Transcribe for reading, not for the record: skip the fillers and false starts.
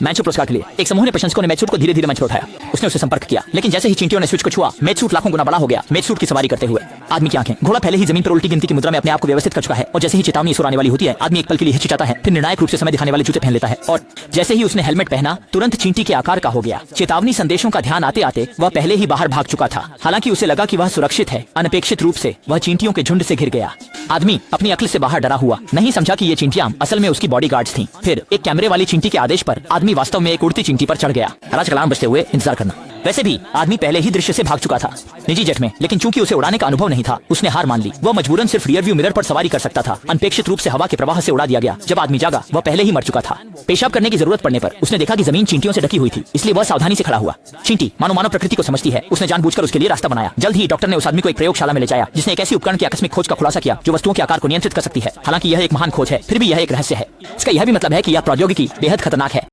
Match suit पुरस्कार के लिए एक समूह ने प्रशंसकों ने मैच सूट को धीरे धीरे मंच पर उठाया। उसने उसे संपर्क किया, लेकिन जैसे ही चींटियों ने स्विच को छुआ, मैच सूट लाखों गुना बड़ा हो गया। मैच सूट की सवारी करते हुए आदमी की आंखें, घोड़ा पहले ही जमीन पर उल्टी गिनती की मुद्रा में अपने आप को व्यवस्थित कर चुका है और जैसे ही चेतावनी सुनाने वाली होती है, आदमी एक पल के लिए हिचकिचाता है, फिर निर्णायक रूप से समय दिखाने वाले जूते पहन लेता है और जैसे ही उसने हेलमेट पहना, तुरंत चींटी के आकार का हो गया। चेतावनी संदेशों का ध्यान आते आते वह पहले ही बाहर भाग चुका था। हालांकि उसे लगा कि वह सुरक्षित है, अनपेक्षित रूप से वह चींटियों के झुंड से घिर गया। आदमी अपनी अक्ल से बाहर डरा हुआ नहीं समझा कि ये चींटियां असल में उसकी बॉडीगार्ड्स थीं। फिर एक कैमरे वाली चींटी के आदेश पर आदमी वास्तव में एक उड़ती चींटी पर चढ़ गया। राज अलार्म बजते हुए इंतजार करना। वैसे भी आदमी पहले ही दृश्य से भाग चुका था निजी जेट में, लेकिन चूंकि उसे उड़ाने का अनुभव नहीं था, उसने हार मान ली। वह मजबूरन सिर्फ रियर व्यू मिरर पर सवारी कर सकता था। अनपेक्षित रूप से हवा के प्रवाह से उड़ा दिया गया। जब आदमी जागा, वह पहले ही मर चुका था। पेशाब करने की जरूरत पड़ने पर उसने देखा कि जमीन चींटियों से ढकी हुई थी, इसलिए वह सावधानी से खड़ा हुआ। चींटी मानव प्रकृति को समझती है, उसने जानबूझकर उसके लिए रास्ता बनाया। जल्द ही डॉक्टर ने उस आदमी को एक प्रयोगशाला में ले जाया, जिसने एक ऐसी उपकरण की आकस्मिक खोज का खुलासा किया जो वस्तुओं के आकार को नियंत्रित कर सकती है। हालांकि यह एक महान खोज है, फिर भी यह एक रहस्य है। इसका यह भी मतलब है कि यह प्रौद्योगिकी बेहद खतरनाक है।